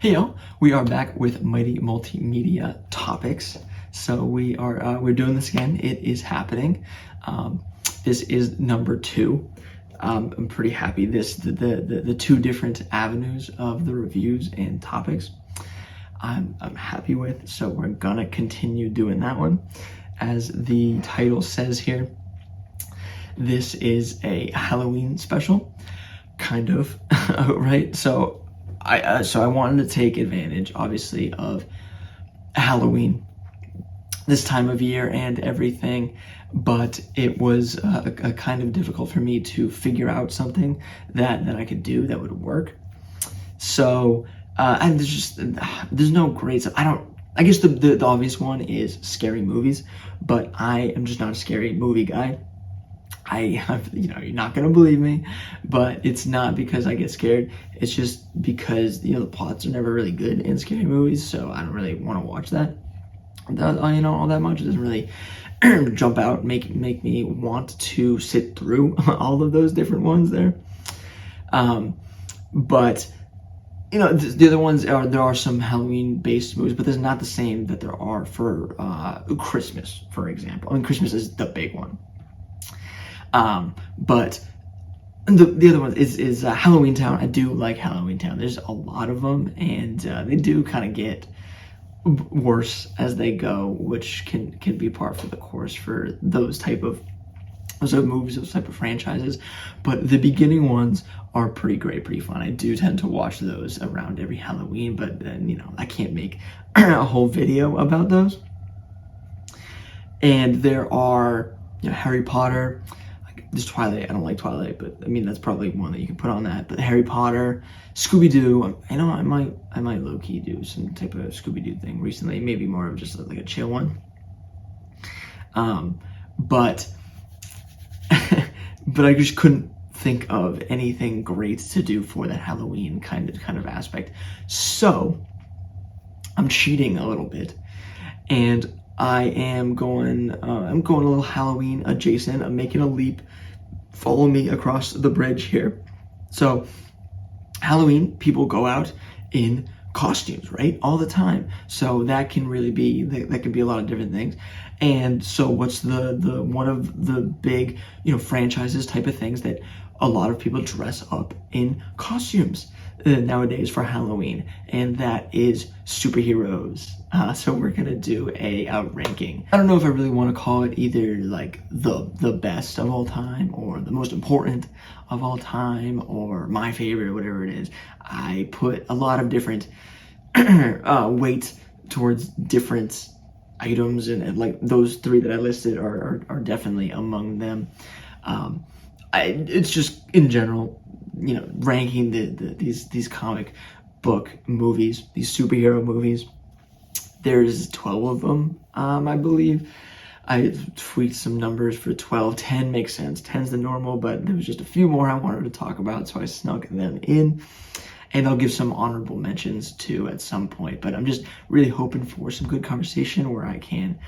Hey yo, we are back with Mighty Multimedia Topics. So we're doing this again. It is happening. This is number 2. I'm pretty happy. The two different avenues of the reviews and topics I'm happy with. So we're gonna continue doing that one. As the title says here, this is a Halloween special, kind of, right? So I wanted to take advantage, obviously, of Halloween this time of year and everything, but it was a kind of difficult for me to figure out something that I could do that would work. So and there's no great stuff. I guess the obvious one is scary movies, but I am just not a scary movie guy. You're not gonna believe me, but it's not because I get scared. It's just because the plots are never really good in scary movies, so I don't really want to watch that. All that much. It doesn't really jump out, make me want to sit through all of those different ones there. But the other ones there are some Halloween-based movies, but there's not the same that there are for Christmas, for example. I mean, Christmas is the big one. But the other one is Halloween Town. I do like Halloween Town. There's a lot of them, and they do kind of get worse as they go, which can be par for the course for those type of movies, those type of franchises. But the beginning ones are pretty great, pretty fun. I do tend to watch those around every Halloween, but then I can't make a whole video about those. And there are Harry Potter. There's Twilight. I don't like Twilight, but I mean that's probably one that you can put on that. But Harry Potter, Scooby-Doo. I might low-key do some type of Scooby-Doo thing recently. Maybe more of just like a chill one. But I just couldn't think of anything great to do for that Halloween kind of aspect. So I'm cheating a little bit, and I am going a little Halloween adjacent. I'm making a leap. Follow me across the bridge here. So Halloween, people go out in costumes, right? All the time. So that can really be, that can be a lot of different things. And so what's the one of the big, franchises type of things that a lot of people dress up in costumes nowadays for Halloween, and that is superheroes. So we're gonna do a ranking. I don't know if I really want to call it either like the best of all time or the most important of all time or my favorite, whatever it is. I put a lot of different weight towards different items, and like those 3 that I listed are definitely among them. It's just in general, ranking these comic book movies, these superhero movies. There's 12 of them, I believe. I tweaked some numbers for 12. 10 makes sense. 10's the normal, but there was just a few more I wanted to talk about, so I snuck them in. And I'll give some honorable mentions too at some point. But I'm just really hoping for some good conversation where I can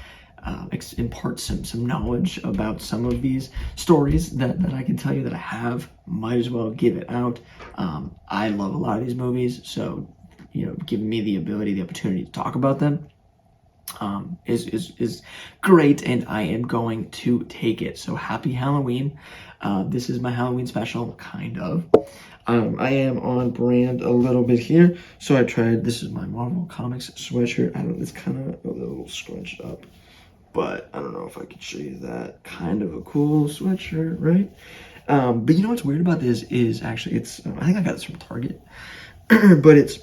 impart some knowledge about some of these stories that I can tell you that I have. Might as well give it out. I love a lot of these movies, so giving me the opportunity to talk about them is great, and I am going to take it. So happy Halloween. This is my Halloween special, kind of. I am on brand a little bit here, so I tried, this is my Marvel Comics sweatshirt. It's kind of a little scrunched up, but I don't know if I can show you that. Kind of a cool sweatshirt, right? But what's weird about this is actually I think I got this from Target, but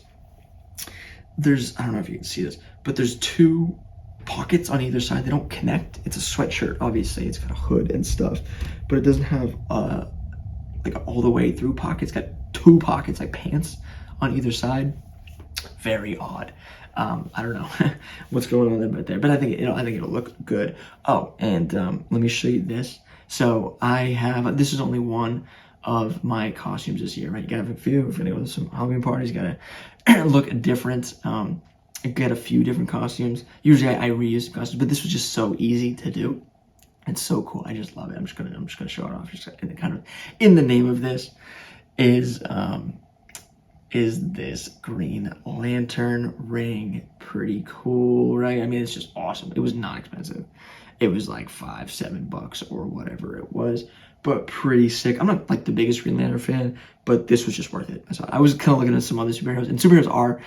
I don't know if you can see this, but there's 2 pockets on either side. They don't connect. It's a sweatshirt, obviously. It's got a hood and stuff, but it doesn't have like all the way through pockets. It's got 2 pockets like pants on either side. Very odd. I don't know what's going on there, but I think it'll look good. Oh, and let me show you this. So this is only one of my costumes this year, right? You gotta have a few. If you're gonna go to some Halloween parties, you gotta look different. Get a few different costumes. Usually I reuse costumes, but this was just so easy to do. It's so cool. I just love it. I'm just gonna show it off. Just kind of in the name of this is is this Green Lantern ring. Pretty cool, right? I mean, it's just awesome. It was not expensive. It was like $5-7 or whatever it was, but pretty sick. I'm not like the biggest Green Lantern fan, but this was just worth it. I was kind of looking at some other superheroes, and superheroes are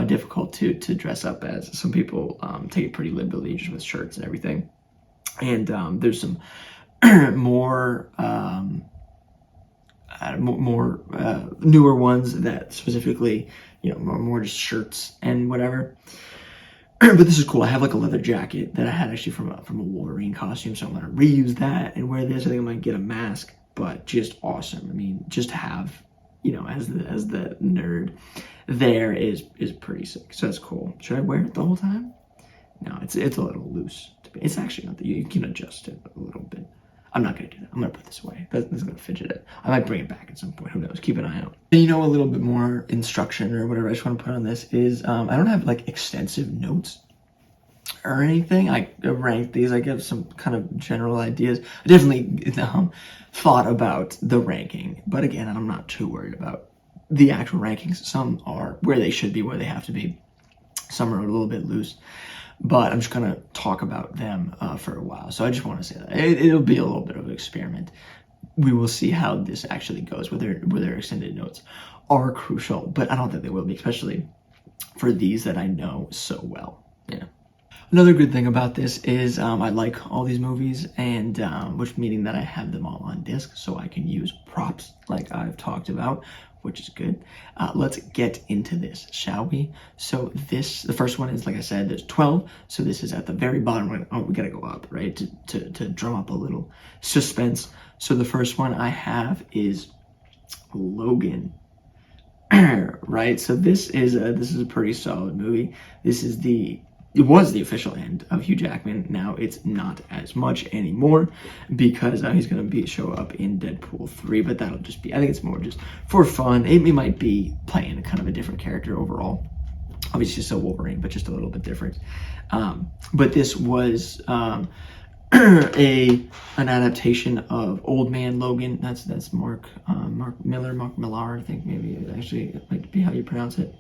difficult to dress up as. Some people take it pretty liberally just with shirts and everything. And there's some more newer ones that specifically, more just shirts and whatever. But this is cool. I have like a leather jacket that I had actually from a Wolverine costume, so I'm gonna reuse that and wear this. I think I might get a mask, but just awesome. I mean, just to have, as the nerd there is pretty sick. So that's cool. Should I wear it the whole time? No, it's a little loose. It's actually not that you can adjust it a little bit. I'm not gonna do that. I'm gonna put this away. That's gonna fidget it. I might bring it back at some point. Who knows? Keep an eye out. And a little bit more instruction or whatever I just want to put on this is I don't have like extensive notes or anything. I ranked these. I give some kind of general ideas. I definitely thought about the ranking, but again, I'm not too worried about the actual rankings. Some are where they should be, where they have to be. Some are a little bit loose. But I'm just going to talk about them for a while. So I just want to say that. It'll be a little bit of an experiment. We will see how this actually goes, whether extended notes are crucial. But I don't think they will be, especially for these that I know so well. Yeah. Another good thing about this is I like all these movies, and which meaning that I have them all on disc, so I can use props like I've talked about, which is good. Let's get into this, shall we? So the first one is, like I said, there's 12. So this is at the very bottom. We gotta go up, right, to drum up a little suspense. So the first one I have is Logan. Right. So this is a pretty solid movie. It was the official end of Hugh Jackman. Now it's not as much anymore because he's going to show up in Deadpool 3, but that'll just be, I think it's more just for fun. It might be playing kind of a different character overall. Obviously still Wolverine, but just a little bit different. But this was an adaptation of Old Man Logan. That's Mark Millar, I think maybe actually it might be how you pronounce it.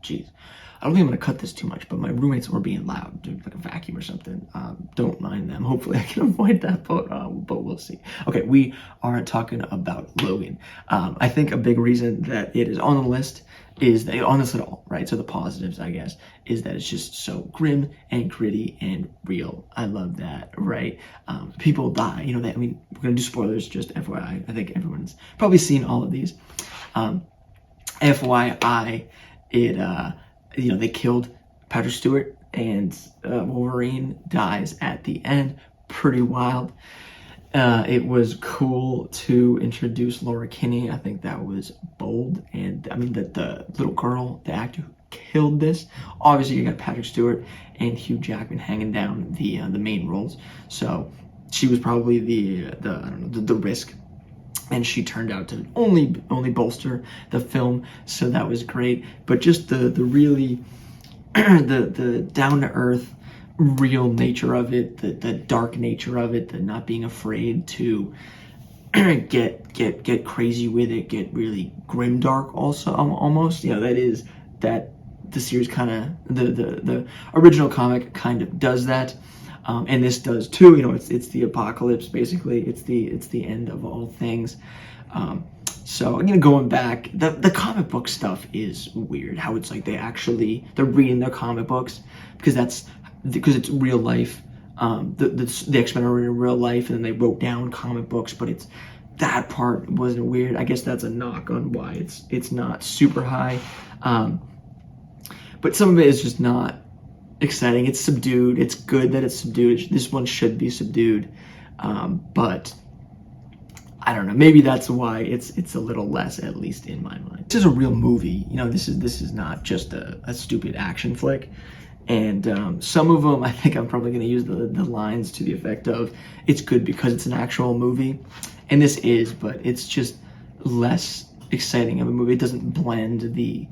Jeez. I don't think I'm going to cut this too much, but my roommates were being loud, doing like a vacuum or something. Don't mind them. Hopefully I can avoid that, but we'll see. Okay, we are talking about Logan. I think a big reason that it is on the list is that, on this at all, right? So the positives, I guess, is that it's just so grim and gritty and real. I love that, right? People die, we're going to do spoilers, just FYI. I think everyone's probably seen all of these. FYI, they killed Patrick Stewart, and Wolverine dies at the end. Pretty wild. It was cool to introduce Laura Kinney. I think that was bold. And the little girl, the actor who killed this, obviously you got Patrick Stewart and Hugh Jackman hanging down the main roles. So she was probably the risk. And she turned out to only bolster the film, so that was great. But just the really the down to earth, real nature of it, the dark nature of it, the not being afraid to get crazy with it, get really grim dark. Also, almost, that the series kind of the original comic kind of does that. And this does too. It's the apocalypse, basically. It's the end of all things. So going back, the comic book stuff is weird. How it's like they're reading their comic books because it's real life. The X-Men are in real life, and then they wrote down comic books. But that part wasn't weird. I guess that's a knock on why it's not super high. But some of it is just not exciting. It's subdued. It's good that it's subdued. This one should be subdued, but I don't know. Maybe that's why it's a little less, at least in my mind. This is a real movie. This is not just a stupid action flick. And some of them, I think I'm probably going to use the lines to the effect of, it's good because it's an actual movie, and this is, but it's just less exciting of a movie. It doesn't blend the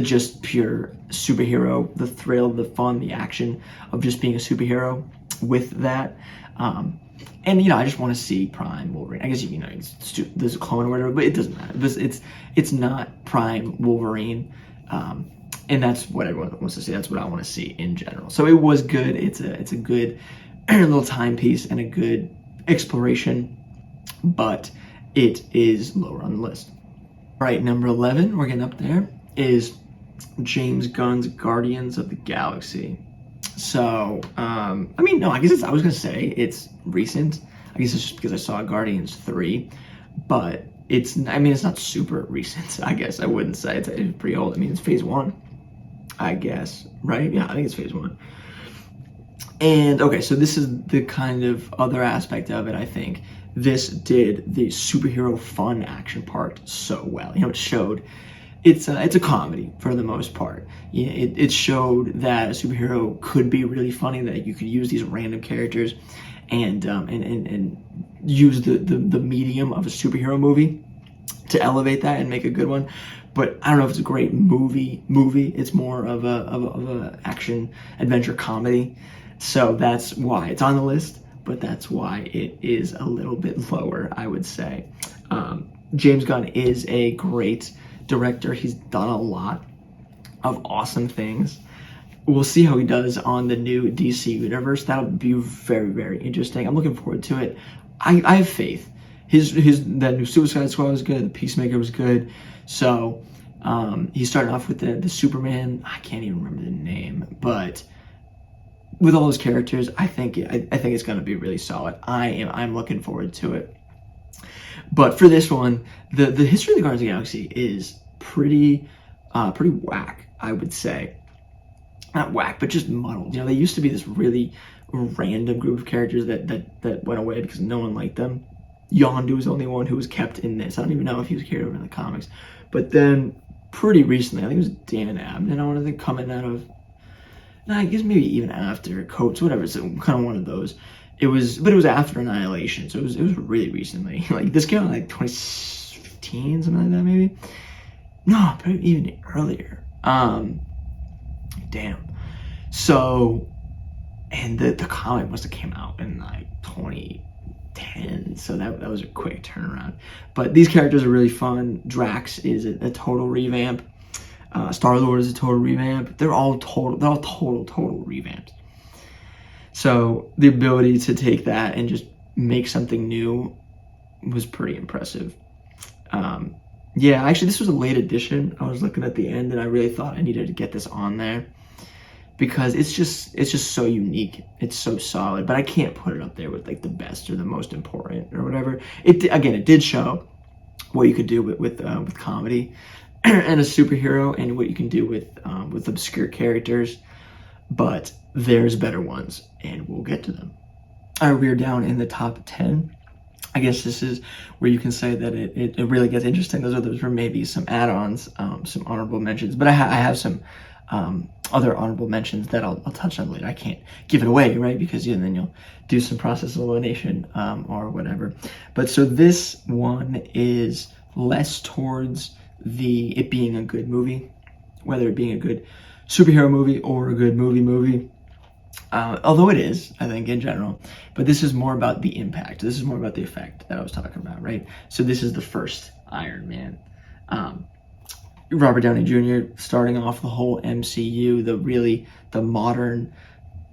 just pure superhero, the thrill, the fun, the action of just being a superhero with that. And I just want to see Prime Wolverine. I guess there's a clone or whatever, but it doesn't matter. It's not Prime Wolverine, and that's what everyone wants to see. That's what I want to see in general. So it was good. It's a good little timepiece and a good exploration, but it is lower on the list. All right, number 11, we're getting up there, is James Gunn's Guardians of the Galaxy. So, no, I guess I was going to say it's recent. I guess it's just because I saw Guardians 3, but it's not super recent, I guess. I wouldn't say it's pretty old. It's phase 1, I guess, right? Yeah, I think it's phase 1. And, okay, so this is the kind of other aspect of it, I think. This did the superhero fun action part so well. It showed it's a comedy for the most part. It showed that a superhero could be really funny, that you could use these random characters and use the medium of a superhero movie to elevate that and make a good one. But I don't know if it's a great movie. It's more of a action adventure comedy. So that's why it's on the list, but that's why it is a little bit lower, I would say. James Gunn is a great director. He's done a lot of awesome things. We'll see how he does on the new DC universe. That'll be very, very interesting. I'm looking forward to it. I have faith. That new Suicide Squad was good. The Peacemaker was good. So he's starting off with the Superman. I can't even remember the name, but with all those characters, I think it's going to be really solid. I'm looking forward to it. But for this one, the history of the Guardians of the Galaxy is pretty whack, I would say. Not whack, but just muddled. They used to be this really random group of characters that went away because no one liked them. Yondu was the only one who was kept in this. I don't even know if he was carried over in the comics. But then, pretty recently, I think it was Dan Abnett, I want to think, coming out of... I guess maybe even after Coates, whatever. It's kind of one of those. It was after Annihilation, so it was really recently. Like this came out like 2015, something like that, maybe. No, probably even earlier. Damn. So, and the comic must have came out in like 2010, so that was a quick turnaround. But these characters are really fun. Drax is a total revamp. Star-Lord is a total revamp. They're all total revamps. So the ability to take that and just make something new was pretty impressive. Yeah, actually, this was a late edition. I was looking at the end, and I really thought I needed to get this on there because it's just so unique. It's so solid, but I can't put it up there with like the best or the most important or whatever. It did show what you could do with comedy and a superhero, and what you can do with obscure characters. But there's better ones, and we'll get to them. We're down in the top 10. I guess this is where you can say that it really gets interesting. Those were maybe some add-ons, some honorable mentions. But I have some other honorable mentions that I'll touch on later. I can't give it away, right? Because then you'll do some process elimination or whatever. But so this one is less towards it being a good movie, whether it being a good superhero movie or a good movie. Although it is, I think, in general. But this is more about the impact. This is more about the effect that I was talking about, right? So this is the first Iron Man. Robert Downey Jr. starting off the whole MCU, the modern,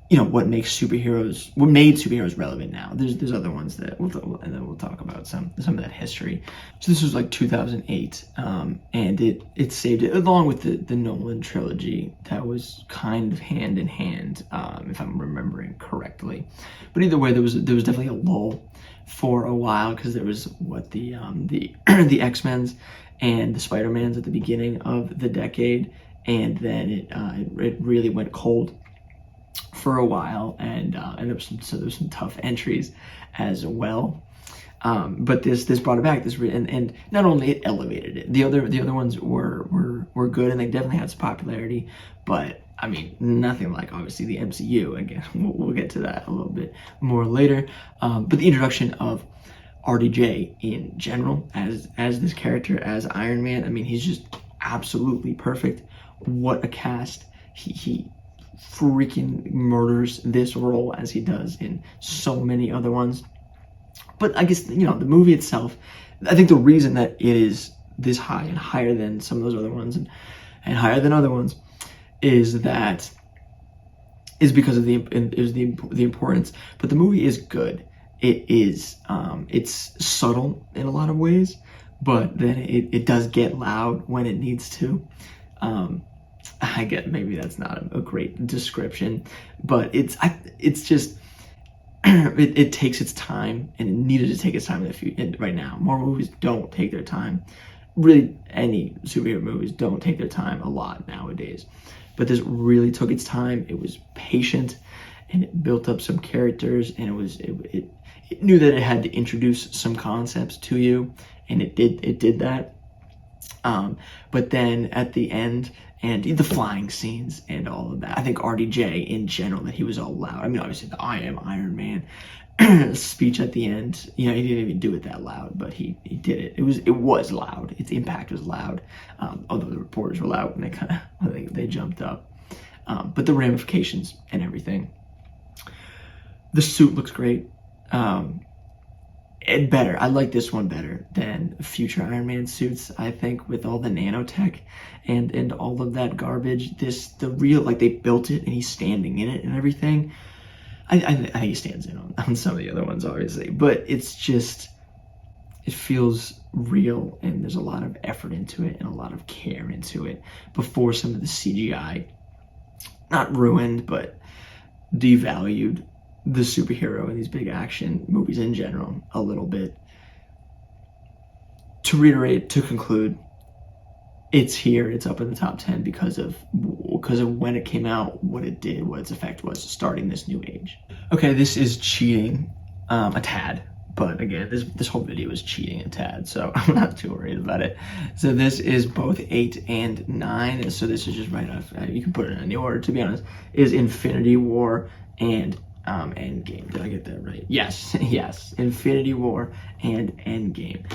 what made superheroes relevant now. There's other ones that we'll talk about some of that history. So this was like 2008, and it saved it along with the Nolan trilogy that was kind of hand in hand, if I'm remembering correctly. But either way, there was definitely a lull for a while because there was the X-Men's and the Spider-Mans at the beginning of the decade, and then it really went cold for a while, and there was some tough entries as well. But this brought it back. And not only it elevated it. The other ones were good, and they definitely had some popularity. But nothing like obviously the MCU. Again, we'll get to that a little bit more later. But the introduction of RDJ in general as this character, as Iron Man. He's just absolutely perfect. What a cast. He freaking murders this role as he does in so many other ones. But I guess, you know, the movie itself, I think the reason that it is this high and higher than some of those other ones and higher than other ones is because of the importance. But the movie is good. It is it's subtle in a lot of ways, but then it does get loud when it needs to. I get, maybe that's not a great description, but it's just it takes its time, and it needed to take its time right now. More movies don't take their time. Really, any superhero movies don't take their time a lot nowadays. But this really took its time. It was patient, and it built up some characters, and it knew that it had to introduce some concepts to you, and it did that. But then at the end, and the flying scenes and all of that, I think RDJ in general, that he was all loud. I mean, obviously the "I am Iron Man" speech at the end, you know, he didn't even do it that loud, but he did it. It was loud. Its impact was loud. Although the reporters were loud when they jumped up. But the ramifications and everything. The suit looks great. And better. I like this one better than future Iron Man suits, I think, with all the nanotech and all of that garbage. The real, like, they built it and he's standing in it and everything. I think he stands in on some of the other ones, obviously, but it's just, it feels real, and there's a lot of effort into it and a lot of care into it before some of the CGI, not ruined, but devalued the superhero in these big action movies in general a little bit. To reiterate, to conclude, it's here, it's up in the top 10 because of when it came out, what it did, what its effect was starting this new age. Okay, this is cheating a tad, but again, this whole video is cheating a tad, so I'm not too worried about it. So this is both 8 and 9, so this is just right off, you can put it in any order, to be honest, is Infinity War and Endgame. Did I get that right? Yes, yes. Infinity War and Endgame.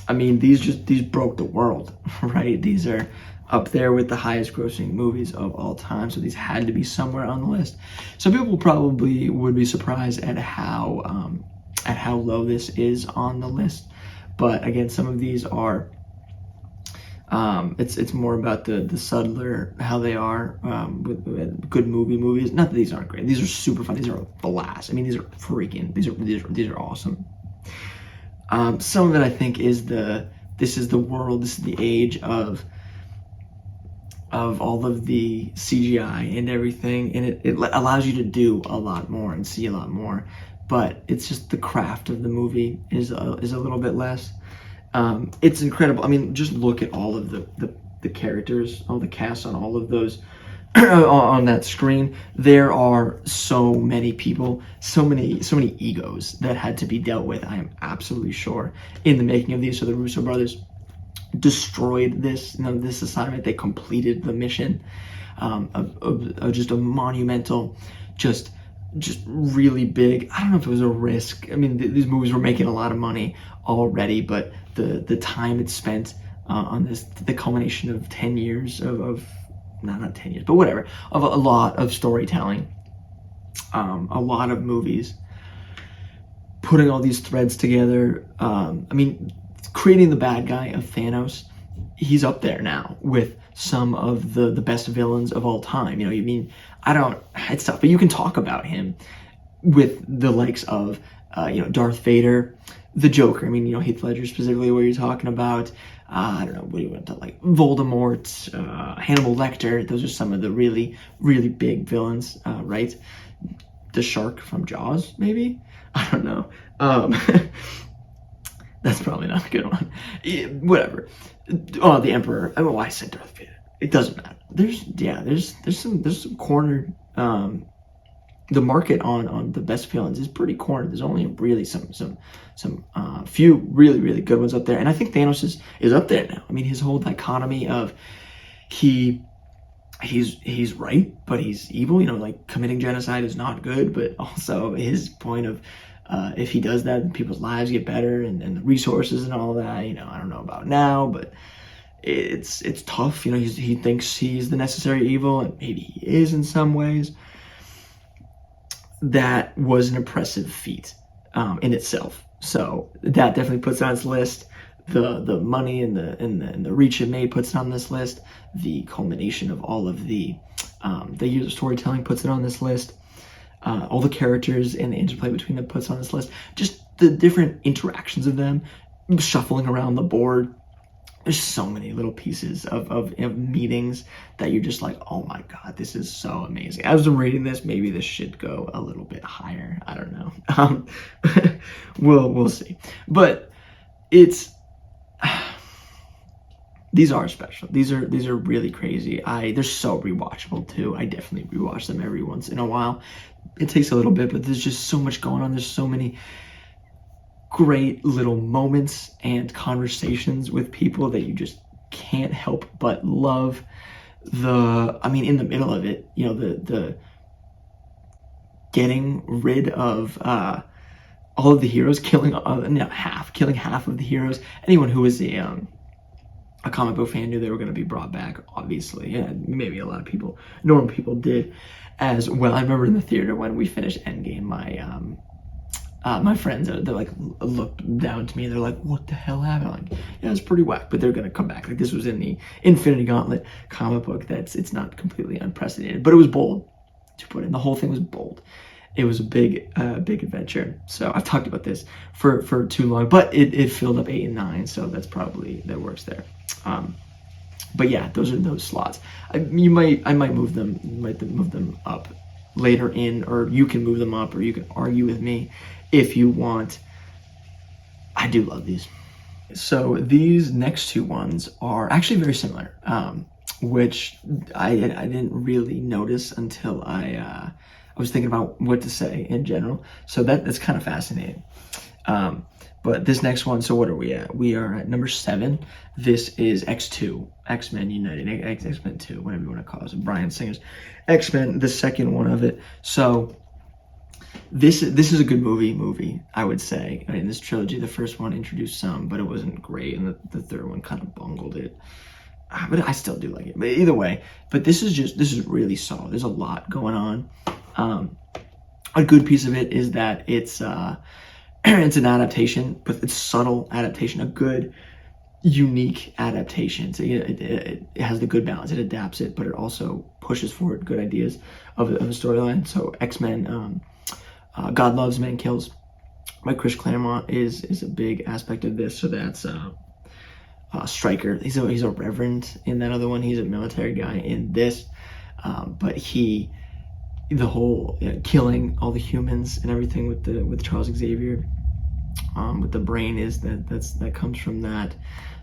I mean, these broke the world, right? These are up there with the highest grossing movies of all time, so these had to be somewhere on the list. Some people probably would be surprised at how low this is on the list, but again, some of these are it's more about the subtler, how they are with good movies. Not that these aren't great. These are super fun. These are a blast. I mean, these are freaking. These are awesome. Some of it, I think, is this is the world. This is the age of all of the CGI and everything, and it allows you to do a lot more and see a lot more. But it's just the craft of the movie is a little bit less. It's incredible. I mean, just look at all of the characters, all the cast on all of those on that screen. There are so many people, so many egos that had to be dealt with, I am absolutely sure, in the making of these. So the Russo brothers destroyed this assignment. They completed the mission of just a monumental, just really big. I don't know if it was a risk. I mean, these movies were making a lot of money already, but the time it spent on this, the culmination of 10 years of not 10 years, but whatever, of a lot of storytelling, a lot of movies, putting all these threads together. I mean, creating the bad guy of Thanos, he's up there now with some of the best villains of all time. You know, you mean, it's tough, but you can talk about him with the likes of, Darth Vader, the Joker. I mean, Heath Ledger specifically, what you're talking about. I don't know, what do you want to, like, Voldemort, Hannibal Lecter. Those are some of the really, really big villains, right? The shark from Jaws, maybe? I don't know. That's probably not a good one. Whatever. Oh, the Emperor. I don't know why I said Darth Vader. It doesn't matter. There's some cornered. The market on the best villains is pretty cornered. There's only really some few really, really good ones up there, and I think Thanos is up there now. I mean, his whole dichotomy of he's right, but he's evil. Like, committing genocide is not good, but also his point of if he does that, then people's lives get better, and the resources and all that. I don't know about now, but it's tough. He thinks he's the necessary evil, and maybe he is in some ways. That was an impressive feat in itself. So that definitely puts it on its list. The money and the reach it made puts it on this list. The culmination of all of the user storytelling puts it on this list. All the characters and the interplay between them puts on this list. Just the different interactions of them shuffling around the board. There's so many little pieces of meetings that you're just like, oh my god, this is so amazing. As I'm reading this, maybe this should go a little bit higher. I don't know. We'll see. But it's these are special. These are really crazy. They're so rewatchable too. I definitely rewatch them every once in a while. It takes a little bit, but there's just so much going on. There's so many great little moments and conversations with people that you just can't help but love. In the middle of it, the getting rid of all of the heroes, killing half of the heroes. Anyone who was a comic book fan knew they were going to be brought back, obviously. And maybe a lot of people, normal people, did as well. I remember in the theater when we finished Endgame, my friends, they're like, looked down to me and they're like, what the hell happened? I'm like, yeah, it's pretty whack, but they're gonna come back. Like, this was in the Infinity Gauntlet comic book. It's not completely unprecedented, but it was bold to put in. The whole thing was bold. It was a big adventure. So I've talked about this for too long, but it filled up 8 and 9, so that works there. But yeah, those are those slots. I might move them up later in, or you can move them up, or you can argue with me if you want. I do love these. So these next two ones are actually very similar, which I didn't really notice until I was thinking about what to say in general. So that's kind of fascinating. But this next one, so what are we at? We are at number 7. This is X2, X-Men United, X-Men 2, whatever you want to call it. Bryan Singer's X-Men, the second one of it. So this is a good movie, I would say. In this trilogy, the first one introduced some, but it wasn't great, and the third one kind of bungled it. But I still do like it. But either way, but this is really solid. There's a lot going on. A good piece of it is that it's an adaptation, but it's subtle adaptation, a good, unique adaptation. So it has the good balance. It adapts it, but it also pushes forward good ideas of a storyline. So X-Men, God Loves, Man Kills, by Chris Claremont is a big aspect of this. So that's Stryker. He's a reverend in that other one. He's a military guy in this, but the whole killing all the humans and everything with Charles Xavier, with the brain that comes from that.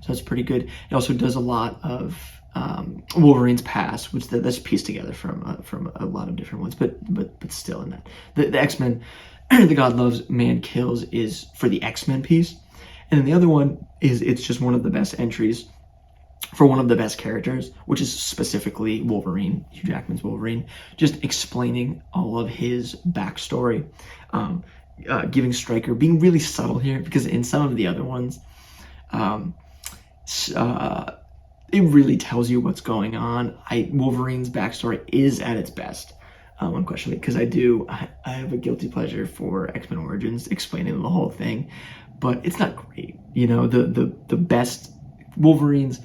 So that's pretty good. It also does a lot of Wolverine's past, which that's pieced together from a lot of different ones, but still in that the X-Men, the God Loves, Man Kills is for the X-Men piece, and then the other one is it's just one of the best entries for one of the best characters, which is specifically Wolverine, Hugh Jackman's Wolverine, just explaining all of his backstory, giving Stryker, being really subtle here, because in some of the other ones, it really tells you what's going on. Wolverine's backstory is at its best, unquestionably, because I have a guilty pleasure for X-Men Origins, explaining the whole thing, but it's not great. The best Wolverine's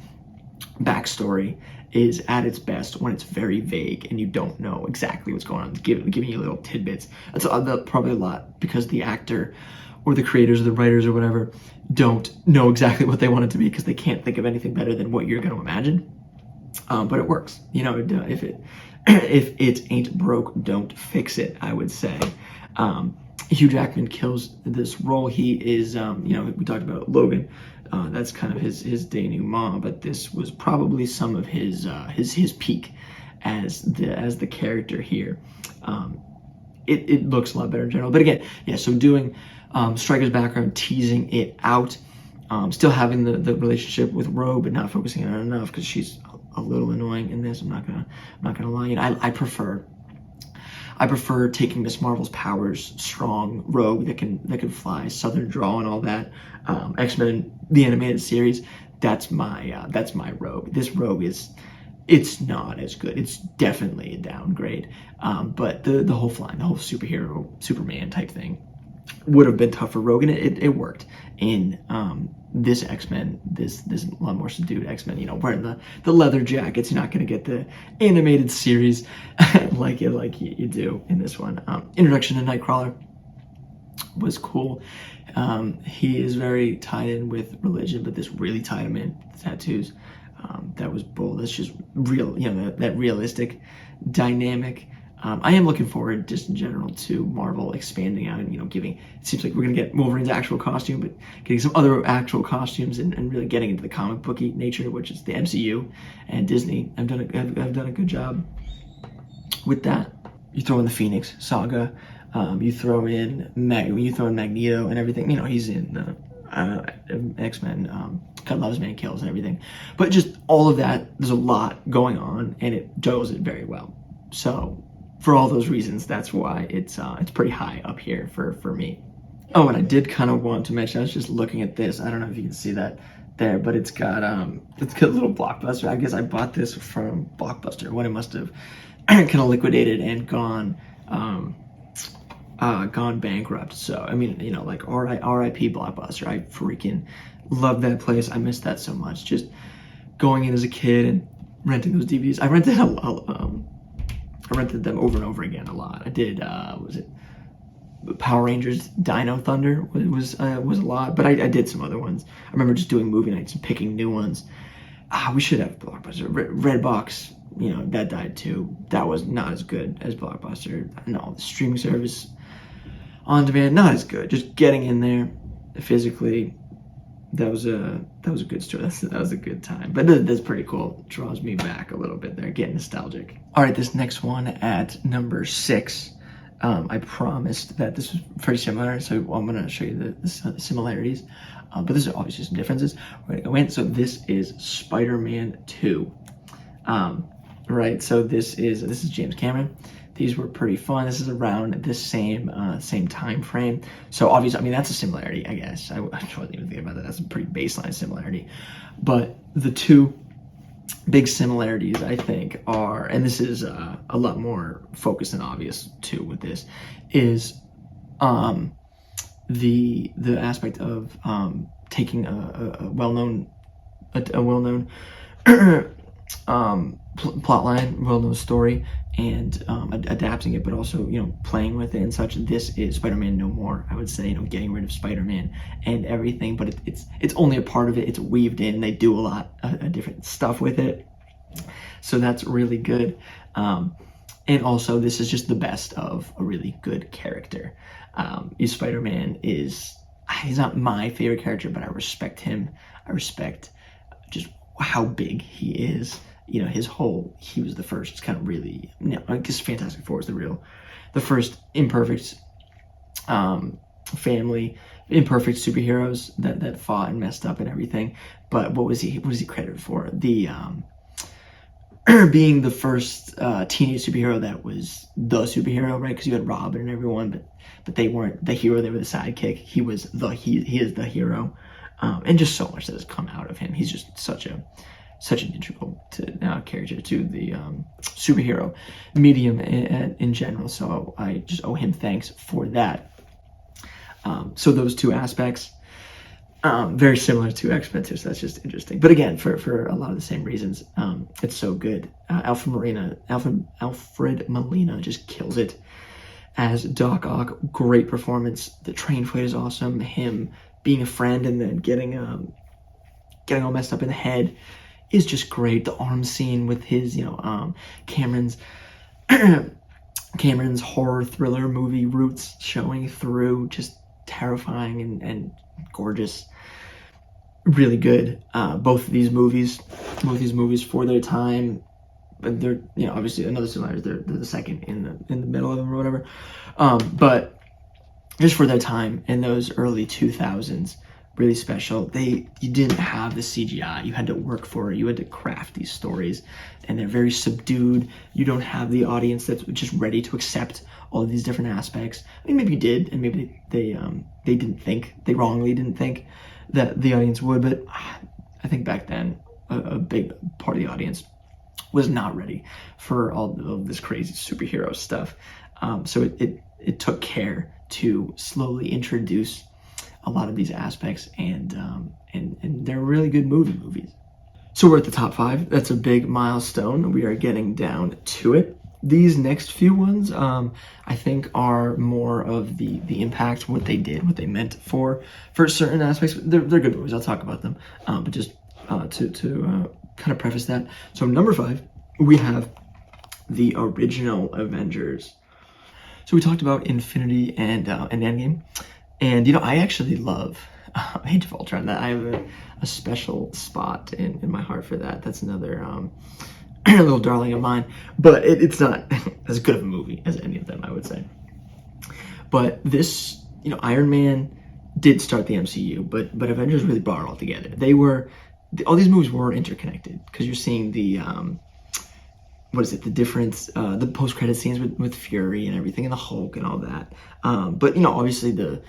backstory is at its best when it's very vague and you don't know exactly what's going on, giving you little tidbits. That's probably a lot because the actor or the creators or the writers or whatever don't know exactly what they want it to be, because they can't think of anything better than what you're going to imagine. But it works. If it ain't broke, don't fix it, I would say. Hugh Jackman kills this role. He is, we talked about Logan. That's kind of his denouement, but this was probably some of his peak as the character here. It looks a lot better in general, but again, yeah. So doing Stryker's background, teasing it out, still having the relationship with Rogue, but not focusing on it enough because she's a little annoying in this. I'm not gonna lie. And I prefer taking Miss Marvel's powers, strong Rogue that can fly, Southern drawl, and all that. X-Men, the animated series, that's my Rogue. This Rogue it's not as good. It's definitely a downgrade. But the whole flying, the whole superhero, Superman type thing, would have been tough for Rogue, and it worked in this X-Men, this a lot more subdued X-Men, you know, wearing the leather jackets. You're not going to get the animated series like you do in this one. Introduction to Nightcrawler was cool. He is very tied in with religion, but this really tied him in. The tattoos. That was bold. That's just real, you know, that realistic dynamic. I am looking forward, just in general, to Marvel expanding out and, you know, giving, it seems like we're going to get Wolverine's actual costume, but getting some other actual costumes and really getting into the comic booky nature, which is the MCU and Disney. I've done a good job with that. You throw in the Phoenix Saga, you throw in Magneto and everything. You know, he's in X-Men, God Loves Man Kills and everything. But just all of that, there's a lot going on, and it does it very well. So for all those reasons, that's why it's pretty high up here for me. Oh, and I did kind of want to mention, I was just looking at this. I don't know if you can see that there, but it's got a little Blockbuster. I guess I bought this from Blockbuster when it must have kind of liquidated and gone bankrupt. So I mean, you know, like R.I.P. Blockbuster. I freaking love that place. I miss that so much. Just going in as a kid and renting those DVDs. I rented them over and over again a lot. I did. Was it Power Rangers Dino Thunder? Was a lot, but I did some other ones. I remember just doing movie nights and picking new ones. We should have Blockbuster. Redbox, you know, that died too. That was not as good as Blockbuster. No, the streaming service on demand, not as good. Just getting in there physically, that was a good story. That was a good time. But that's pretty cool. Draws me back a little bit there, getting nostalgic. All right, this next one at number 6. I promised that this was pretty similar, so I'm going to show you the similarities. But there's obviously some differences. We're going to go in. So this is Spider-Man 2. Right, so this is James Cameron. These were pretty fun. This is around the same time frame. So obviously, I mean, that's a similarity, I guess. I wasn't even thinking about that. That's a pretty baseline similarity. But the two big similarities, I think, are, and this is a lot more focused and obvious too with this, is the aspect of taking a well-known plot line, well-known story, and adapting it, but also, you know, playing with it and such. This is Spider-Man No More. I would say, you know, getting rid of Spider-Man and everything, but it's only a part of it. It's weaved in. They do a lot of different stuff with it, so that's really good. And also, this is just the best of a really good character. Spider-Man he's not my favorite character, but I respect him. I respect just how big he is. You know, he was the first kind of really, you know, I guess Fantastic Four is the first imperfect family, imperfect superheroes that fought and messed up and everything. But what was he credited for? The being the first teenage superhero that was the superhero, right? Because you had Robin and everyone, but they weren't the hero, they were the sidekick. He is the hero. And just so much that has come out of him. He's just such an integral character to the superhero medium in general. So I just owe him thanks for that. So those two aspects, very similar to X-Men 2, so that's just interesting. But again, for a lot of the same reasons, it's so good. Alfred Molina just kills it as Doc Ock. Great performance. The train fight is awesome. Him being a friend and then getting all messed up in the head is just great. The arm scene with his, you know, Cameron's horror thriller movie roots showing through, just terrifying and gorgeous. Really good. Both these movies for their time, but they're, you know, obviously another similarity. They're the second in the middle of them or whatever. But just for their time in those early 2000s, really special. You didn't have the CGI. You had to work for it. You had to craft these stories, and they're very subdued. You don't have the audience that's just ready to accept all of these different aspects. I mean, maybe you did, and maybe they wrongly didn't think that the audience would, but I think back then a big part of the audience was not ready for all of this crazy superhero stuff. So it took care to slowly introduce a lot of these aspects, and they're really good movies. So we're at the top 5. That's a big milestone. We are getting down to it. These next few ones, I think, are more of the impact, what they did, what they meant for certain aspects. They're good movies. I'll talk about them, but just to kind of preface that. So number 5, we have the original Avengers. So we talked about Infinity and Endgame, and I actually love Age of Ultron. That I have a special spot in my heart for that. That's another little darling of mine, but it's not as good of a movie as any of them, I would say. But this, Iron Man did start the MCU, but Avengers really brought it all together. All these movies were interconnected, because you're seeing the the difference, the post-credit scenes with Fury and everything, and the Hulk and all that. But obviously the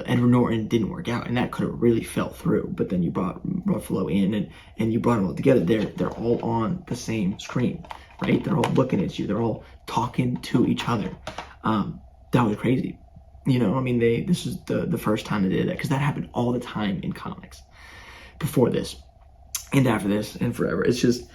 Edward Norton didn't work out, and that could have really fell through. But then you brought Ruffalo in, and you brought them all together. They're all on the same screen, right? They're all looking at you. They're all talking to each other. That was crazy. This is the first time they did that, because that happened all the time in comics before this and after this and forever. It's just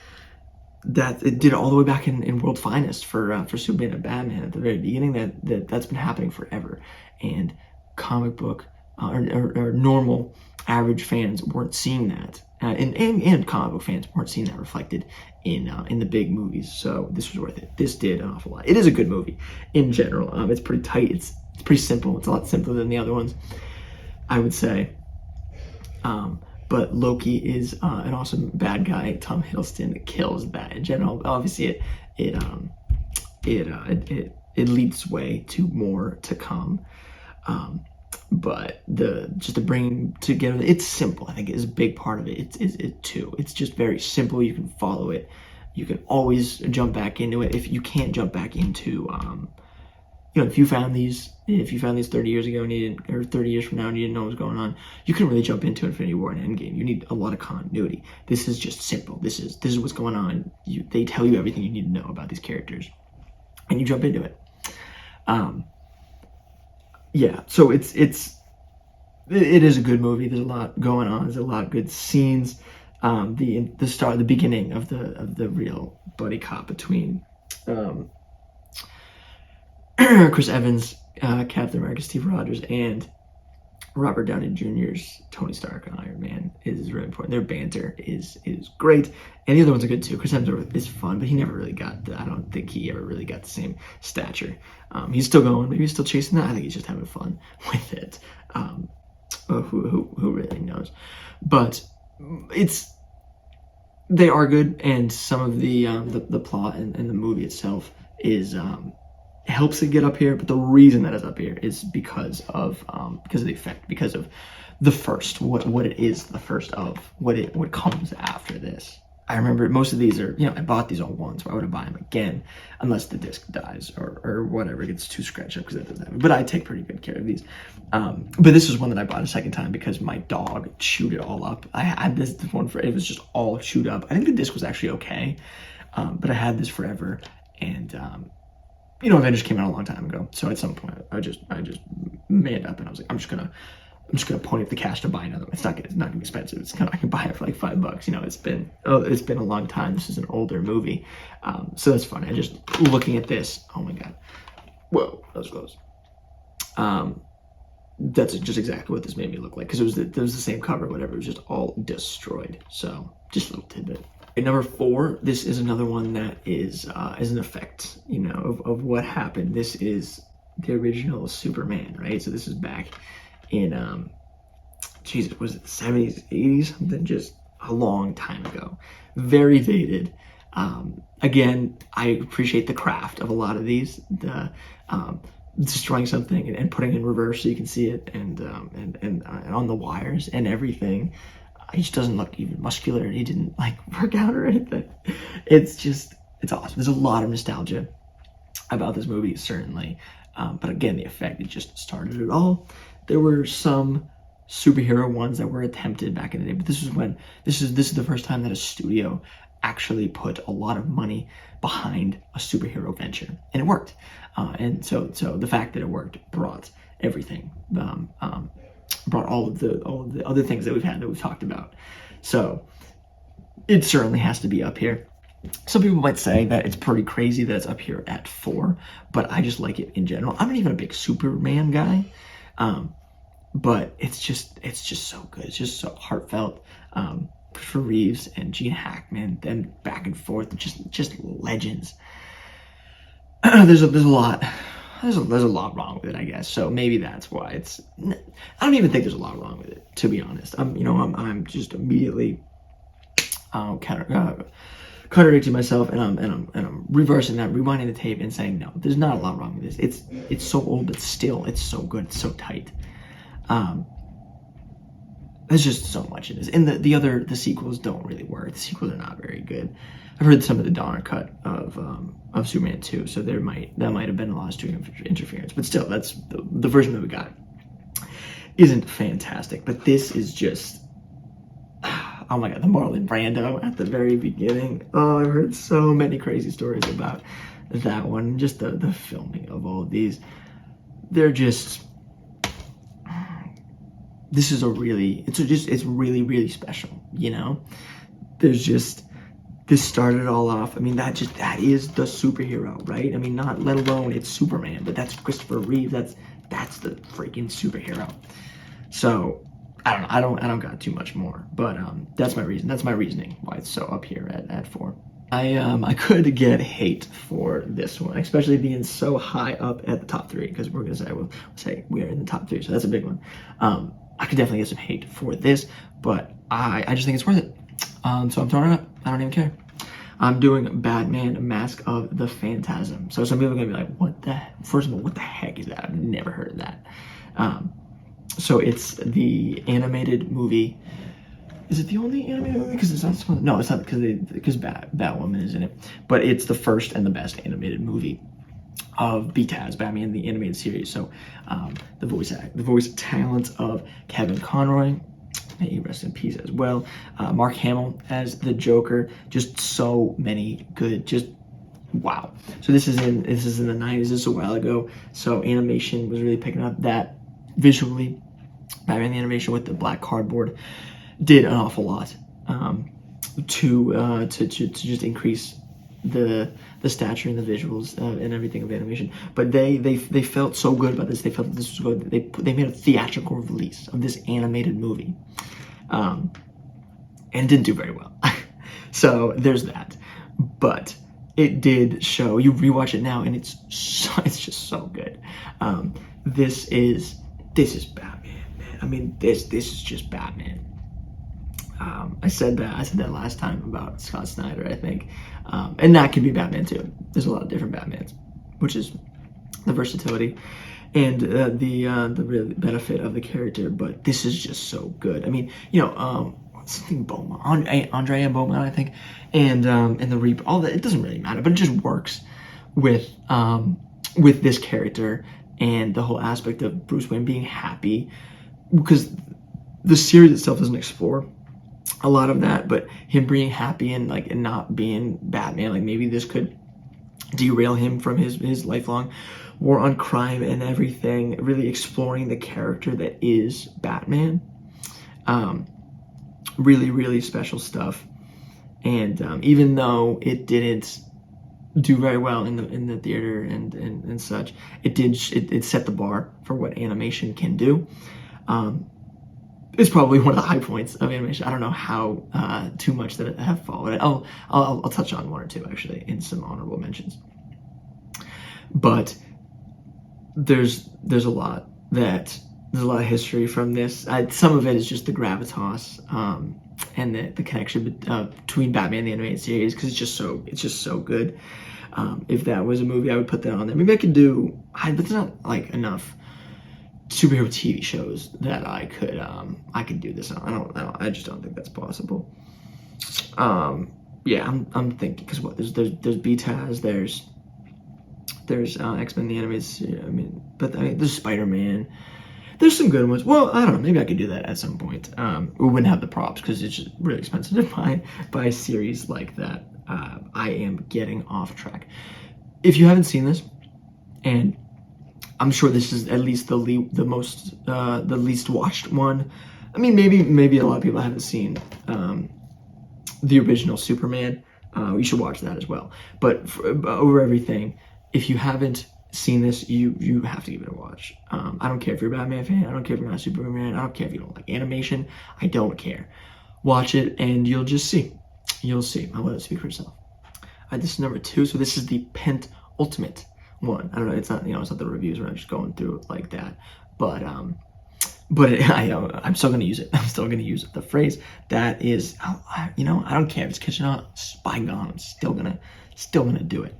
that it did it all the way back in World Finest for Superman and Batman at the very beginning. That's been happening forever, and comic book or normal average fans weren't seeing that, and comic book fans weren't seeing that reflected in the big movies. So this was worth it. This did an awful lot. It is a good movie in general. It's pretty tight. It's pretty simple. It's a lot simpler than the other ones, I would say. But Loki is an awesome bad guy. Tom Hiddleston kills that in general. Obviously, it leads way to more to come. But just to bring together, it's simple. I think is a big part of it. It's just very simple. You can follow it. You can always jump back into it. If you can't jump back into, if you found these 30 years ago or 30 years from now and you didn't know what was going on, you couldn't really jump into Infinity War and Endgame. You need a lot of continuity. This is just simple. This is what's going on. They tell you everything you need to know about these characters, and you jump into it. Yeah, so it is a good movie. There's a lot going on. There's a lot of good scenes. The beginning of the real buddy cop between Chris Evans, Captain America, Steve Rogers, and Robert Downey Jr.'s Tony Stark on Iron Man is really important. Their banter is great, and the other ones are good too. Chris Evans is fun, but he never really got I don't think he ever really got the same stature. He's still going, maybe he's still chasing that. I think he's just having fun with it. Who really knows? But they are good, and some of the plot and the movie itself is helps it get up here, but the reason that it's up here is because of the effect, because of the first, what it is, the first of what comes after this. I remember most of these are, I bought these all once. Why would I buy them again unless the disc dies or whatever, it gets too scratched up, because that doesn't happen. But I take pretty good care of these. But this is one that I bought a second time because my dog chewed it all up. I had this one it was just all chewed up. I think the disc was actually okay, but I had this forever, and Avengers came out a long time ago, so at some point I just made up, and I was like, I'm just gonna pony up the cash to buy another one. It's not gonna be expensive. I can buy it for like $5. It's been a long time. This is an older movie, so that's fun. I just looking at this. Oh my god, whoa, that was close. That's just exactly what this made me look like, because it was the same cover, whatever. It was just all destroyed. So just a little tidbit. Number 4, this is another one that is an effect, of what happened. This is the original Superman, right? So this is back in, was it the 70s, 80s? Something just a long time ago. Very dated. Again, I appreciate the craft of a lot of these. Destroying something and putting it in reverse so you can see it, and on the wires and everything. He just doesn't look even muscular. He didn't work out or anything. It's awesome. There's a lot of nostalgia about this movie, certainly. But again, the effect, it just started it all. There were some superhero ones that were attempted back in the day, but this is the first time that a studio actually put a lot of money behind a superhero venture, and it worked. And so the fact that it worked brought everything. Brought all of the other things that we've talked about. So it certainly has to be up here. Some people might say that it's pretty crazy that it's up here at 4, but I just like it in general. I'm not even a big Superman guy, but it's just so good. It's just so heartfelt. For Reeves and Gene Hackman, them back and forth, just legends. There's a lot wrong with it, I guess. So maybe that's why it's. I don't even think there's a lot wrong with it, to be honest. I'm just immediately contradicting myself, and I'm reversing that, rewinding the tape, and saying no, there's not a lot wrong with this. It's so old, but still, it's so good. It's so tight. There's just so much in this, and the sequels don't really work. The sequels are not very good. I've heard some of the Donner cut of Superman 2, so that might have been a lot of studio interference, but still, that's the version that we got isn't fantastic. But this is just, oh my god, the Marlon Brando at the very beginning. Oh, I've heard so many crazy stories about that one. Just the filming of all of these, they're just. This is it's really special, you know? There's just, this started it all off. I mean, that is the superhero, right? I mean, not let alone it's Superman, but that's Christopher Reeve. That's the freaking superhero. So, I don't know. I don't got too much more, but that's my reason. That's my reasoning why it's so up here at 4. I could get hate for this one, especially being so high up at the top 3, because we're gonna say we are in the top 3, so that's a big one. I could definitely get some hate for this, but I just think it's worth it. So I'm throwing it up. I don't even care. I'm doing Batman Mask of the Phantasm. So some people are gonna be like, first of all, what the heck is that? I've never heard of that. So it's the animated movie. Is it the only animated movie? Because it's not. No, it's not, because Batwoman is in it. But it's the first and the best animated movie of BTAS, Batman the Animated Series. So the voice talent of Kevin Conroy, may he rest in peace as well. Mark Hamill as the Joker. Just so many good. Just wow. So this is in the 90s. This is a while ago. So animation was really picking up that visually. Batman the animation with the black cardboard did an awful lot to just increase the stature and the visuals and everything of animation. But they felt so good about this. They felt that this was good. They made a theatrical release of this animated movie, and it didn't do very well. So there's that. But it did show. You rewatch it now, and it's just so good. This is Batman, man. I mean, this is just Batman. I said that last time about Scott Snyder, I think, and that could be Batman too. There's a lot of different Batmans, which is the versatility and the real benefit of the character. But this is just so good. I mean, something Beaumont, Andrea Beaumont, I think, and the Reaper. All that, it doesn't really matter, but it just works with this character and the whole aspect of Bruce Wayne being happy, because the series itself doesn't explore a lot of that, but him being happy and not being Batman, like maybe this could derail him from his lifelong war on crime and everything, really exploring the character that is Batman. Really, really special stuff. And even though it didn't do very well in the theater and such, it set the bar for what animation can do. It's probably one of the high points of animation. I don't know how too much that I have followed it. I'll touch on one or two actually in some honorable mentions. But there's a lot of history from this. Some of it is just the gravitas and the connection between Batman and the animated series, because it's just so good. If that was a movie, I would put that on there. Maybe I could do, but there's not enough superhero TV shows that I could do this on. I just don't think that's possible. Yeah, I'm thinking, because there's BTAS, there's X-Men the animated series. There's Spider-Man. There's some good ones. Well, I don't know. Maybe I could do that at some point. We wouldn't have the props because it's just really expensive to buy a series like that. I am getting off track. If you haven't seen this, and I'm sure this is at least the least watched one. I mean, maybe a lot of people haven't seen the original Superman. You should watch that as well. But over everything, if you haven't seen this, you have to give it a watch. I don't care if you're a Batman fan. I don't care if you're not a Superman. I don't care if you don't like animation. I don't care. Watch it and you'll just see. You'll see. I'll let it speak for itself. This is number 2. So this is the penultimate one. I don't know. It's not the reviews. We're not just going through it like that. But I'm still gonna use it. I'm still gonna use it. The phrase that is, I don't care if it's catching on. By God, I'm still gonna do it.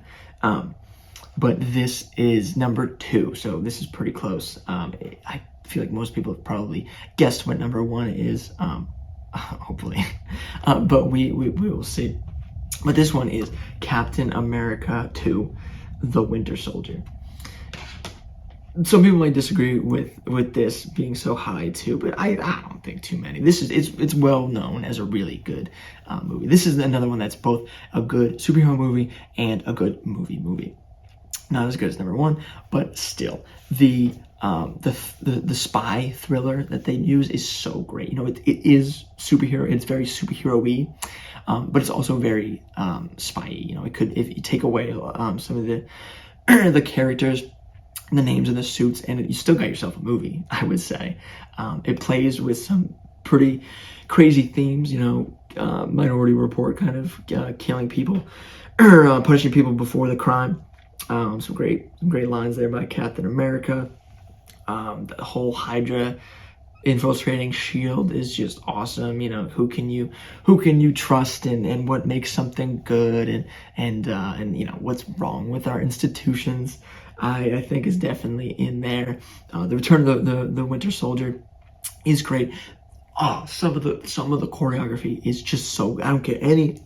But this is number 2, so this is pretty close. I feel like most people have probably guessed what number 1 is. Hopefully, but we will see. But this one is Captain America 2, The Winter Soldier. Some people might disagree with this being so high too, but I don't think too many. It's well known as a really good movie. This is another one that's both a good superhero movie and a good movie. Not as good as number 1, but still the spy thriller that they use is so great. It is superhero. It's very superhero-y, but it's also very spy-y. It could, if you take away some of the characters, the names of the suits, and you still got yourself a movie, I would say. It plays with some pretty crazy themes, Minority Report kind of killing people or punishing people before the crime. Some great lines there by Captain America. The whole Hydra infiltrating SHIELD is just awesome. Who can you trust, and what makes something good, and what's wrong with our institutions. I think is definitely in there. The Return of the Winter Soldier is great. Some of the choreography is just so. I don't care any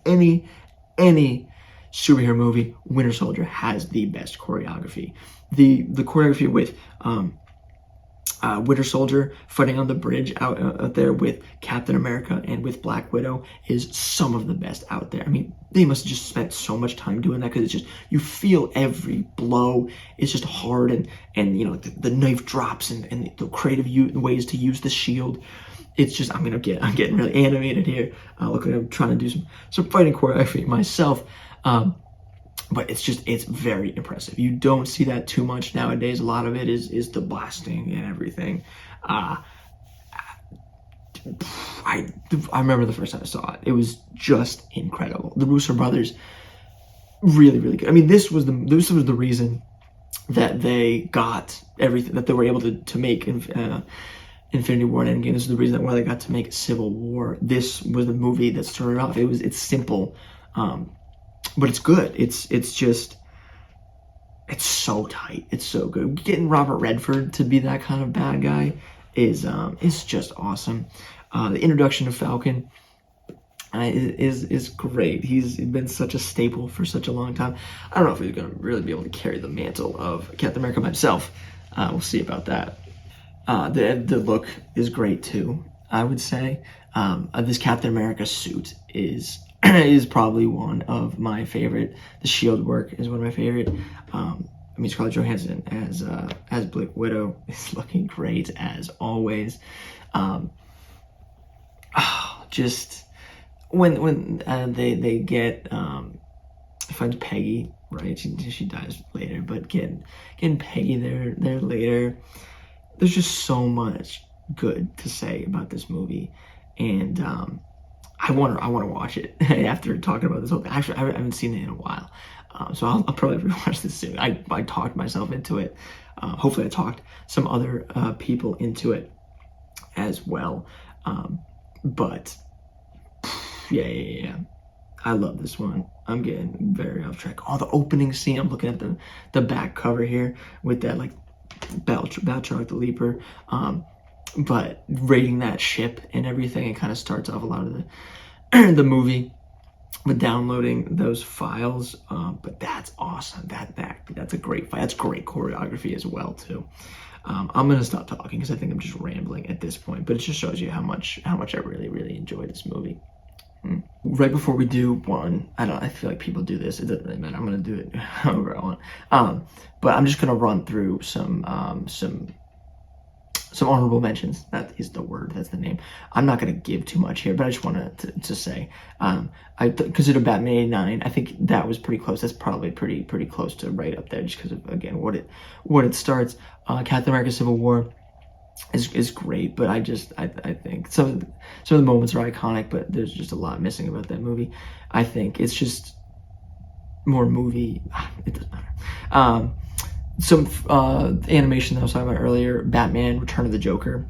superhero movie. Winter Soldier has the best choreography. The choreography with Winter Soldier fighting on the bridge out there with Captain America and with Black Widow is some of the best out there. I mean, they must have just spent so much time doing that, because it's just, you feel every blow. It's just hard, and the knife drops, and the creative ways to use the shield. It's just, I'm getting really animated here. Look, I'm trying to do some fighting choreography myself. But it's very impressive. You don't see that too much nowadays. A lot of it is the blasting and everything. I remember the first time I saw it. It was just incredible. The Russo brothers, really, really good. I mean, this was the reason that they got everything, that they were able to make Infinity War and Endgame. This is the reason why they got to make Civil War. This was the movie that started off. It's simple. But it's good. It's so tight. It's so good. Getting Robert Redford to be that kind of bad guy is just awesome. The introduction of Falcon is great. He's been such a staple for such a long time. I don't know if he's going to really be able to carry the mantle of Captain America by himself. We'll see about that. The look is great too, I would say. This Captain America suit is probably one of my favorite. The shield work is one of my favorite. Scarlett Johansson as Black Widow is looking great as always. Just when they get finds Peggy, right? She dies later, but getting Peggy there later. There's just so much good to say about this movie, and I want to watch it after talking about this whole thing. Actually, I haven't seen it in a while, so I'll probably rewatch this soon. I talked myself into it. Hopefully, I talked some other people into it as well. But yeah. I love this one. I'm getting very off track. The opening scene. I'm looking at the back cover here with that like Batroc the Leaper. But raiding that ship and everything, it kind of starts off a lot of the movie with downloading those files. But that's awesome. That's a great fight. That's great choreography as well too. I'm gonna stop talking because I think I'm just rambling at this point. But it just shows you how much I really, really enjoy this movie. Right before we do one, I feel like people do this. It doesn't really matter. I'm gonna do it however I want. But I'm just gonna run through some honorable mentions. That is the word. That's the name. I'm not going to give too much here, but I just wanted to say I consider Batman '89. I think that was pretty close. That's probably pretty close to right up there, just because of, again, what it starts. Captain America: Civil War is great, but I think some of the moments are iconic, but there's just a lot missing about that movie. I think it's just more movie. It doesn't matter. Some animation that I was talking about earlier, Batman Return of the Joker.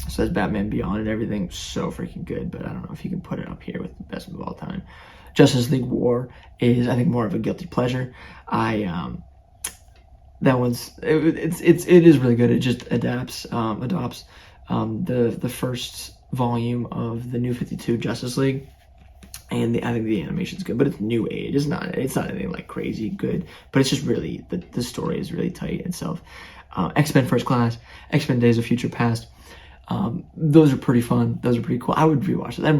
So that's Batman Beyond and everything. So freaking good, but I don't know if you can put it up here with the best of all time. Justice League War is, I think, more of a guilty pleasure. That one's, it is really good. It just adopts the first volume of the New 52 Justice League. And I think the animation's good, but it's new age. It's not anything like crazy good, but it's just really, the story is really tight itself. X-Men First Class, X-Men Days of Future Past. Those are pretty fun. Those are pretty cool. I would rewatch it. I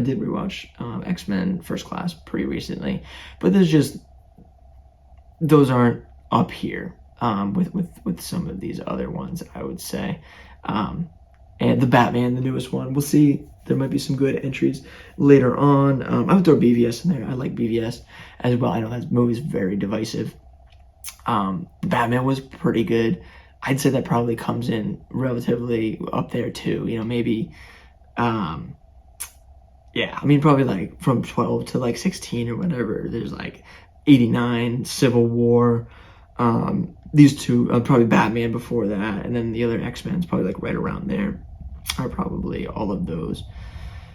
did rewatch X-Men First Class pretty recently, but those aren't up here with some of these other ones, I would say. And the Batman, the newest one, we'll see. There might be some good entries later on. I would throw BVS in there. I like BVS as well. I know that movie's very divisive. Batman was pretty good. I'd say that probably comes in relatively up there too. You know, maybe, yeah. I mean, probably like from 12 to like 16 or whatever. There's like 89, Civil War. These two, probably Batman before that, and then the other X-Men's probably like right around there. Are probably all of those.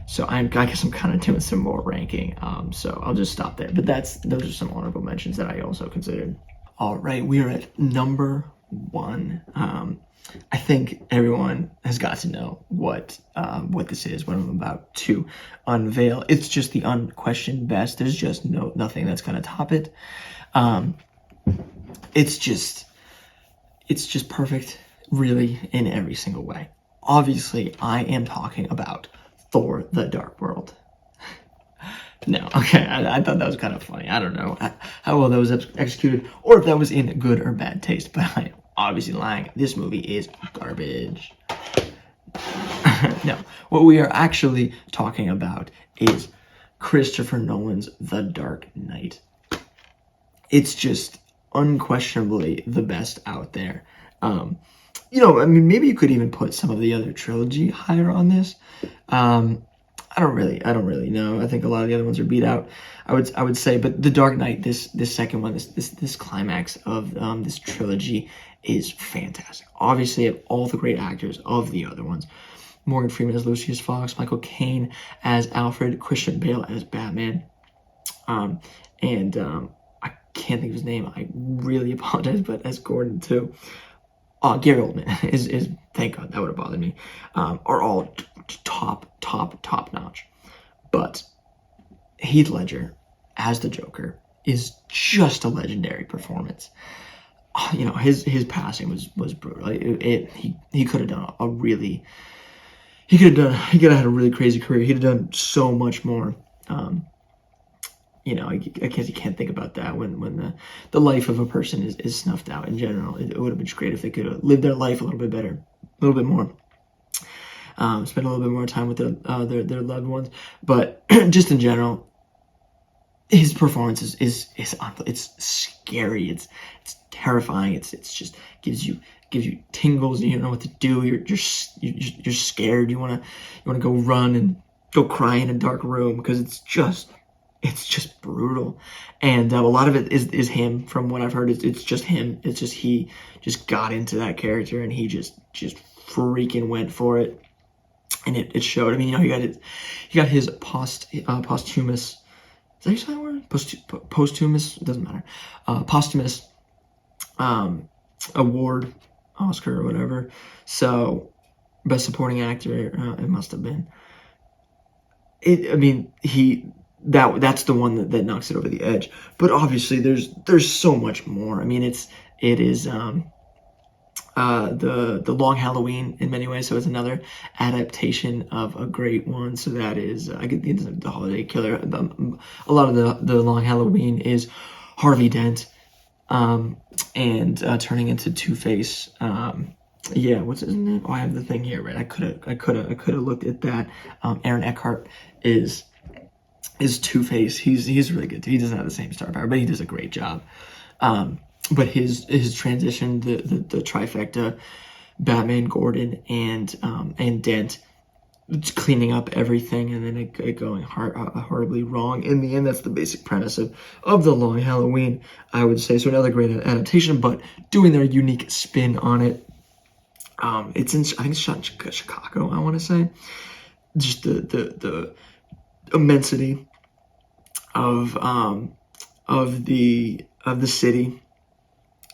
So I guess I'm kind of doing some more ranking. So I'll just stop there. But those are some honorable mentions that I also considered. All right, we are at number 1. I think everyone has got to know what this is, what I'm about to unveil. It's just the unquestioned best. There's just nothing that's gonna top it. It's just perfect, really, in every single way. Obviously, I am talking about Thor: The Dark World. No, okay, I thought that was kind of funny. I don't know how well that was executed, or if that was in good or bad taste, but I am obviously lying. This movie is garbage. No, what we are actually talking about is Christopher Nolan's The Dark Knight. It's just unquestionably the best out there. You know, I mean, maybe you could even put some of the other trilogy higher on this. I don't really know. I think a lot of the other ones are beat out. I would say, but The Dark Knight, this second one, this climax of this trilogy is fantastic. Obviously, you have all the great actors of the other ones. Morgan Freeman as Lucius Fox, Michael Caine as Alfred, Christian Bale as Batman, and I can't think of his name. I really apologize, but as Gordon too. Gary Oldman is thank God, that would have bothered me. Are all top notch. But Heath Ledger as the Joker is just a legendary performance. You know, his passing was brutal. He could have done he could have had a really crazy career. He'd have done so much more. You know, I guess you can't think about that when the life of a person is snuffed out in general. It would have been just great if they could have lived their life a little bit better, a little bit more. Spend a little bit more time with their loved ones. But just in general, his performance is it's scary. It's terrifying. It's just gives you tingles. You don't know what to do. You're scared. You wanna go run and go cry in a dark room because it's just brutal. And a lot of it is him. From what I've heard, it's just him. It's just he just got into that character and he just freaking went for it, and it showed. I mean, you know, he got his posthumous. Is that your word? Posthumous? It doesn't matter. Posthumous award, Oscar or whatever. So, best supporting actor, it must have been. I mean, that's the one that knocks it over the edge. But obviously, there's so much more. I mean, it is the Long Halloween in many ways. So it's another adaptation of a great one. So that is I get the Holiday Killer. A lot of the Long Halloween is Harvey Dent, and turning into Two-Face. Yeah, what's his name? Oh, I have the thing here, right? I could have looked at that. Aaron Eckhart is Two-Face. He's really good too. He doesn't have the same star power, but he does a great job. But his transition, the trifecta, Batman, Gordon, and Dent, cleaning up everything, and then it going horribly wrong. In the end, that's the basic premise of the Long Halloween, I would say. So another great adaptation, but doing their unique spin on it. It's in, I think it's shot in Chicago, I want to say. Just the immensity of the city.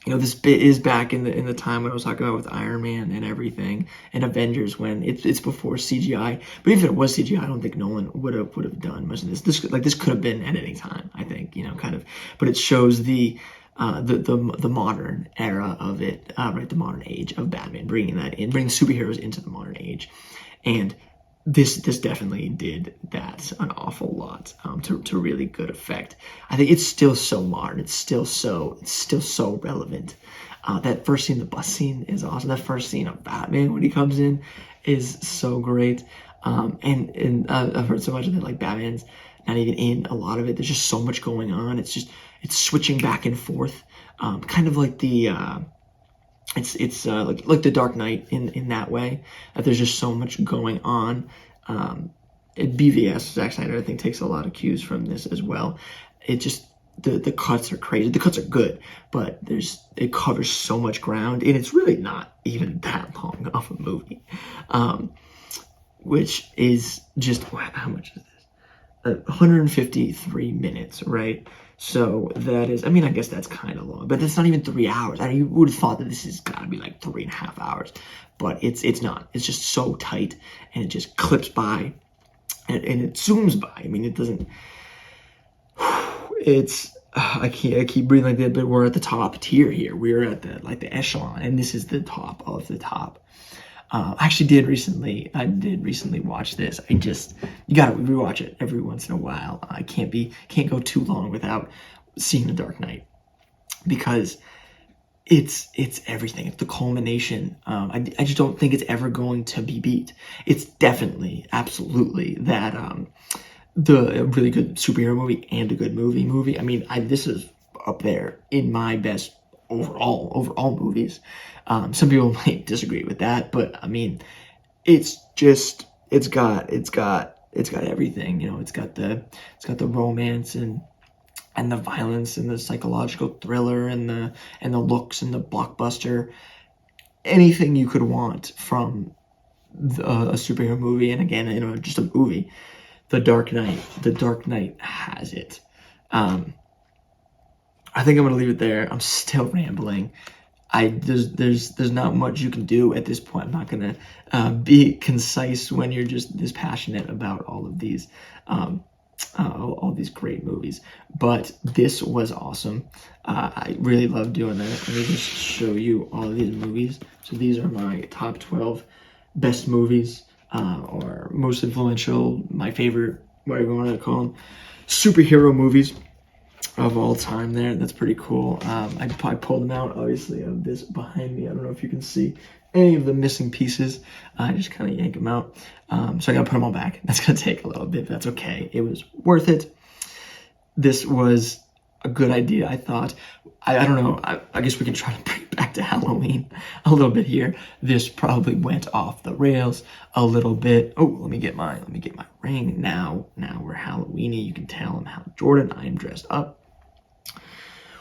You know, this bit is back in the time when I was talking about with Iron Man and everything, and Avengers, when it's before CGI. But even if it was CGI, I don't think Nolan would have done much of this. This could have been at any time, I think, you know, kind of. But it shows the modern era of it, right? The modern age of Batman, bringing superheroes into the modern age, and this definitely did that an awful lot, to really good effect. I think it's still so modern. It's still so relevant. That first scene, the bus scene, is awesome. That first scene of Batman when he comes in is so great. And I've heard so much of it, like Batman's not even in a lot of it. There's just so much going on. It's switching back and forth, kind of like the it's like the Dark Knight in that way, that there's just so much going on. BVS, Zack Snyder, I think, takes a lot of cues from this as well. It just, the cuts are crazy. The cuts are good, but it covers so much ground, and it's really not even that long of a movie, which is just, how much is this? 153 minutes, right? So that is, I mean, I guess that's kind of long, but that's not even 3 hours. I mean, you would have thought that this has got to be like 3.5 hours, but it's not. It's just so tight, and it just clips by, and it zooms by. I mean, it doesn't. I keep breathing like that, but we're at the top tier here. We're at the echelon, and this is the top of the top. I did recently watch this. You gotta rewatch it every once in a while. I can't go too long without seeing The Dark Knight, because it's everything. It's the culmination. I just don't think it's ever going to be beat. It's definitely, absolutely that the really good superhero movie and a good movie. I mean, this is up there in my best overall movies. Some people might disagree with that, but I mean, it's got everything, you know. It's got the romance and the violence and the psychological thriller and the looks and the blockbuster, anything you could want from a superhero movie. And again, you know, just a movie. The Dark Knight has it. I think I'm gonna leave it there. I'm still rambling. There's not much you can do at this point. I'm not gonna be concise when you're just this passionate about all of these all these great movies. But this was awesome. I really love doing that. Let me just show you all of these movies. So these are my top 12 best movies, or most influential, my favorite, whatever you want to call them, superhero movies of all time there. That's pretty cool. I pulled them out, obviously, of this behind me. I don't know if you can see any of the missing pieces. I just kind of yank them out. So I gotta put them all back. That's gonna take a little bit, but that's okay. It was worth it. This was a good idea, I thought. I don't know. I guess we can try to bring it back to Halloween a little bit here. This probably went off the rails a little bit. Oh, let me get my ring. Now we're Halloweeny. You can tell I'm Hal Jordan. I am dressed up.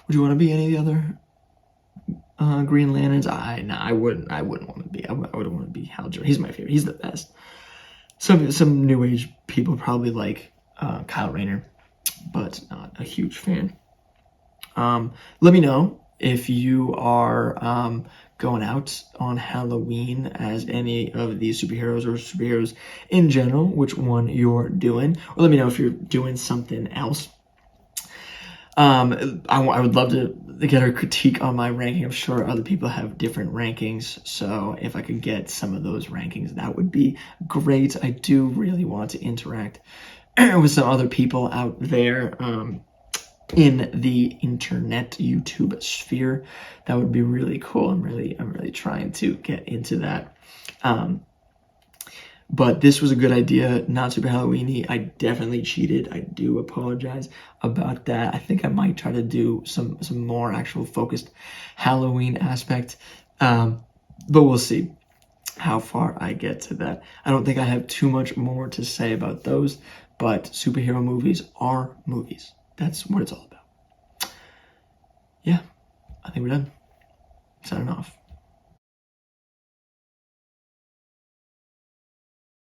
Would you want to be any of the other Green Lanterns? I wouldn't want to be. I would want to be Hal Jordan. He's my favorite. He's the best. Some new age people probably like Kyle Rayner, but not a huge fan. Let me know if you are going out on Halloween as any of these superheroes, or superheroes in general, which one you're doing. Or let me know if you're doing something else. I would love to get a critique on my ranking. I'm sure other people have different rankings, so if I could get some of those rankings, that would be great. I do really want to interact with some other people out there in the internet YouTube sphere. That would be really cool. I'm really trying to get into that. But this was a good idea, not super Halloween-y. I definitely cheated. I do apologize about that. I think I might try to do some more actual focused Halloween aspect. But we'll see how far I get to that. I don't think I have too much more to say about those, but superhero movies are movies. That's what it's all about. Yeah, I think we're done. Signing off.